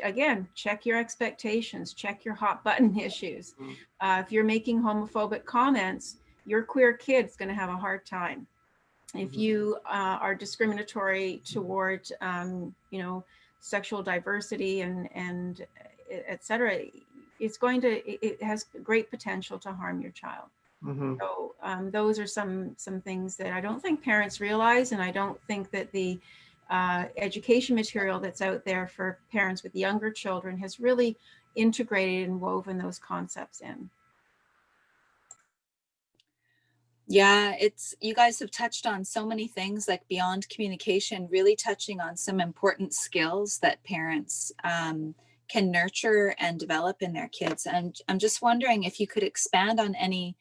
Speaker 3: again, check your expectations, check your hot button issues. If you're making homophobic comments, your queer kid's going to have a hard time. If you are discriminatory toward, sexual diversity and et cetera, it has great potential to harm your child. So those are some things that I don't think parents realize, and I don't think that the education material that's out there for parents with younger children has really integrated and woven those concepts in.
Speaker 1: Yeah, you guys have touched on so many things, like beyond communication, really touching on some important skills that parents can nurture and develop in their kids. And I'm just wondering if you could expand on any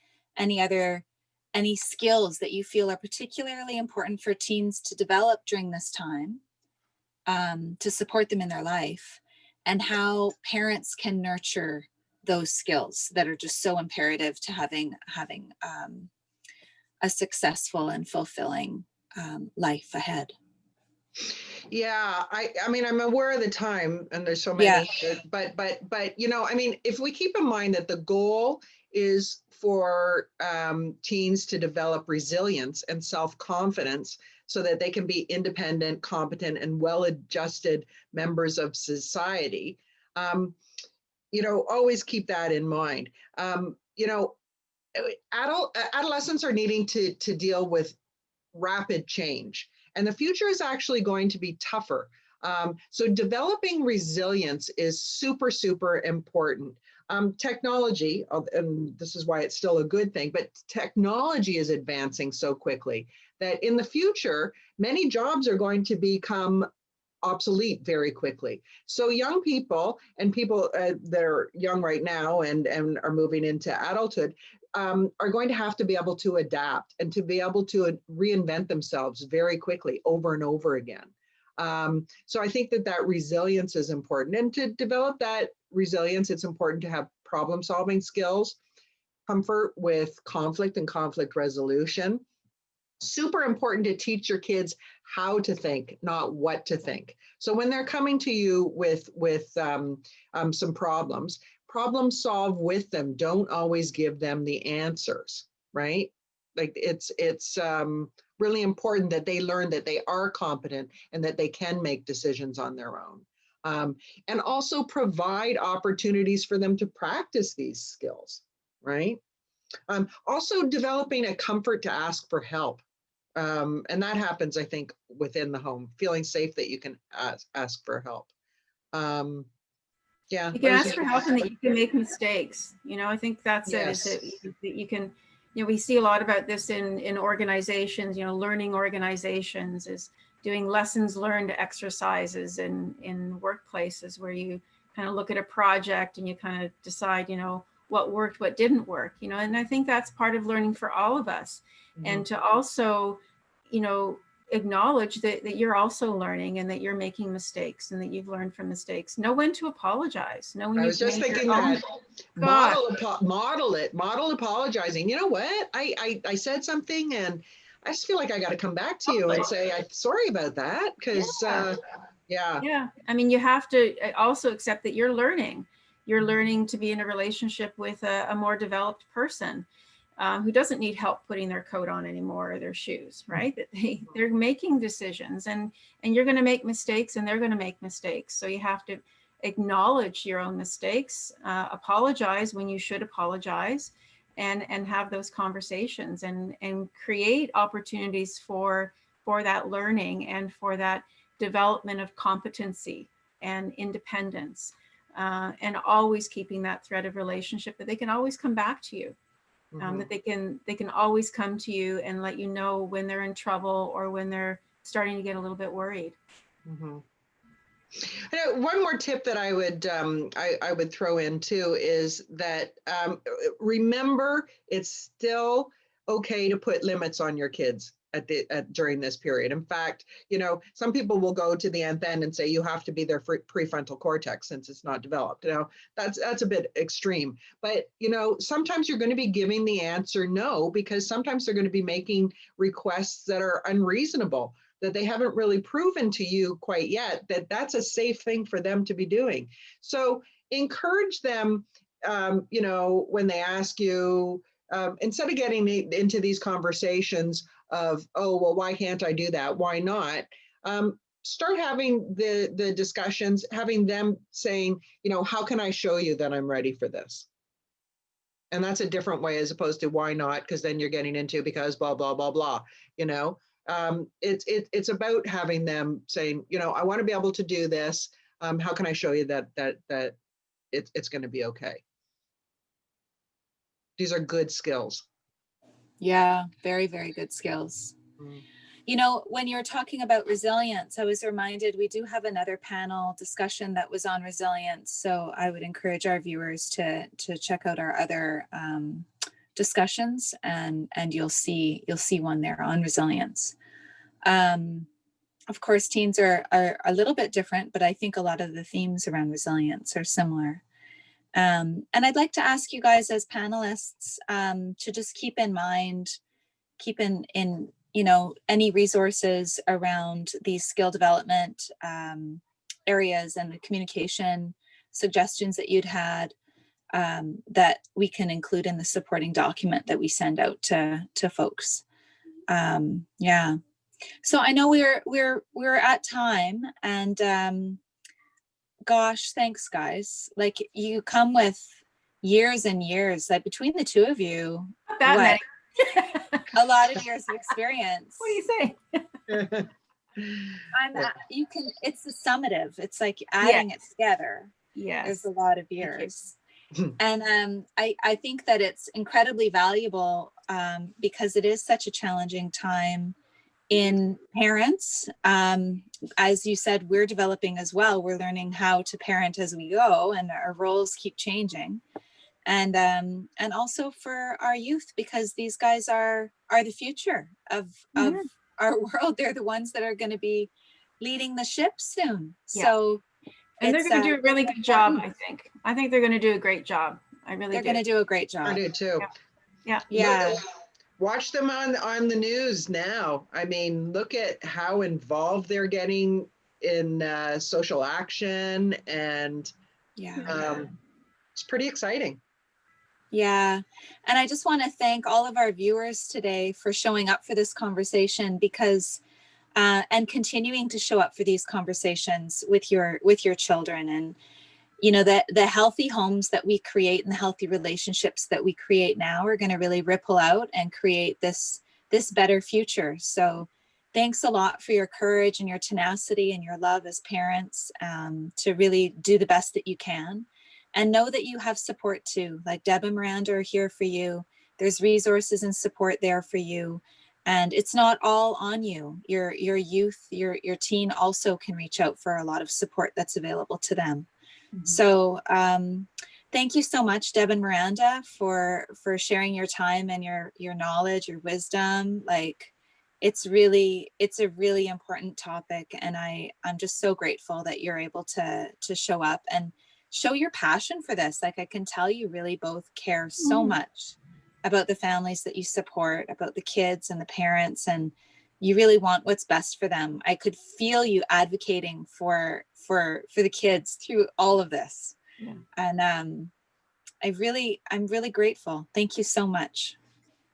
Speaker 1: skills that you feel are particularly important for teens to develop during this time to support them in their life, and how parents can nurture those skills that are just so imperative to having a successful and fulfilling life ahead.
Speaker 2: Yeah, I mean, I'm aware of the time, and there's so many, but if we keep in mind that the goal is for teens to develop resilience and self-confidence so that they can be independent, competent, and well-adjusted members of society, always keep that in mind. Adolescents are needing to deal with rapid change, and the future is actually going to be tougher. So developing resilience is super, super important. Technology, and this is why it's still a good thing, but technology is advancing so quickly that in the future, many jobs are going to become obsolete very quickly. So young people and people that are young right now and are moving into adulthood are going to have to be able to adapt and to be able to reinvent themselves very quickly over and over again. So I think that resilience is important. And to develop that resilience, it's important to have problem-solving skills, comfort with conflict and conflict resolution. Super important to teach your kids how to think, not what to think. So when they're coming to you with some problems, problem solve with them. Don't always give them the answers, right? Like it's really important that they learn that they are competent and that they can make decisions on their own. And also provide opportunities for them to practice these skills, right? Also developing a comfort to ask for help. And that happens, I think, within the home, feeling safe that you can ask for help.
Speaker 3: You can ask for help and that you can make mistakes. I think that's it, is that you can, we see a lot about this in organizations, learning organizations, is doing lessons learned exercises in workplaces where you kind of look at a project and you kind of decide, what worked, what didn't work, and I think that's part of learning for all of us. And to also, acknowledge that you're also learning and that you're making mistakes and that you've learned from mistakes. Know when to apologize. Know when
Speaker 2: I
Speaker 3: you've
Speaker 2: was just
Speaker 3: made
Speaker 2: thinking
Speaker 3: your own.
Speaker 2: that
Speaker 3: God.
Speaker 2: model apologizing. You know what? I said something and I just feel like I got to come back to you and say, I'm sorry about that. Cause
Speaker 3: Yeah. I mean, you have to also accept that you're learning. You're learning to be in a relationship with a more developed person who doesn't need help putting their coat on anymore or their shoes, right? That they're making decisions and you're going to make mistakes and they're going to make mistakes. So you have to acknowledge your own mistakes, apologize when you should apologize, and have those conversations and create opportunities for that learning and for that development of competency and independence, and always keeping that thread of relationship that they can always come back to you, that they can always come to you and let you know when they're in trouble or when they're starting to get a little bit worried.
Speaker 2: One more tip that I would throw in too is that remember it's still okay to put limits on your kids during this period. In fact, some people will go to the nth end and say you have to be their prefrontal cortex since it's not developed. That's a bit extreme, but sometimes you're going to be giving the answer no, because sometimes they're going to be making requests that are unreasonable, that they haven't really proven to you quite yet that that's a safe thing for them to be doing. So encourage them, when they ask you, instead of getting into these conversations of, oh, well, why can't I do that? Why not? Start having the discussions, having them saying, how can I show you that I'm ready for this? And that's a different way as opposed to why not? Because then you're getting into because blah, blah, blah, blah, it's about having them saying, I want to be able to do this. How can I show you that it's going to be okay? These are good skills.
Speaker 1: Yeah, very, very good skills. When you're talking about resilience, I was reminded we do have another panel discussion that was on resilience. So I would encourage our viewers to check out our other discussions, and you'll see one there on resilience. Of course, teens are a little bit different, but I think a lot of the themes around resilience are similar. And I'd like to ask you guys as panelists to just keep in mind, any resources around these skill development areas and the communication suggestions that you'd had that we can include in the supporting document that we send out to folks. So I know we're at time, and gosh, thanks guys. Like, you come with years and years, like between the two of you,
Speaker 3: Not that many.
Speaker 1: A lot of years of experience.
Speaker 3: What do you say?
Speaker 1: It's the summative. It's like adding it together.
Speaker 3: Yes.
Speaker 1: There's a lot of years. And I think that it's incredibly valuable because it is such a challenging time in parents. As you said, we're developing as well. We're learning how to parent as we go, and our roles keep changing. And also for our youth, because these guys are the future of our world. They're the ones that are going to be leading the ship soon. Yeah. So,
Speaker 3: and they're going to do a really good job. I think they're going to do a great job. They're
Speaker 1: going to do a great job.
Speaker 2: I do too.
Speaker 3: Yeah.
Speaker 2: Watch them on the news now. I mean, look at how involved they're getting in social action, and it's pretty exciting.
Speaker 1: Yeah. And I just want to thank all of our viewers today for showing up for this conversation, because and continuing to show up for these conversations with your children. And the healthy homes that we create and the healthy relationships that we create now are going to really ripple out and create this better future. So thanks a lot for your courage and your tenacity and your love as parents, to really do the best that you can. And know that you have support too. Like Deb and Miranda are here for you. There's resources and support there for you. And it's not all on you. Your youth, your teen also can reach out for a lot of support that's available to them. So thank you so much, Deb and Miranda, for sharing your time and your knowledge, your wisdom. Like, it's a really important topic, and I'm just so grateful that you're able to show up and show your passion for this. Like, I can tell you really both care so much about the families that you support, about the kids and the parents, and you really want what's best for them. I could feel you advocating for the kids through all of this.
Speaker 3: Yeah.
Speaker 1: And I'm really grateful. Thank you so much.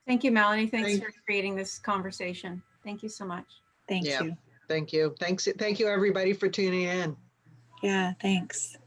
Speaker 3: Thank you, Melanie. Thanks for creating this conversation. Thank you so much.
Speaker 1: Thank
Speaker 2: Yeah.
Speaker 1: you.
Speaker 2: Thank you. Thank you, everybody, for tuning in.
Speaker 1: Yeah, thanks.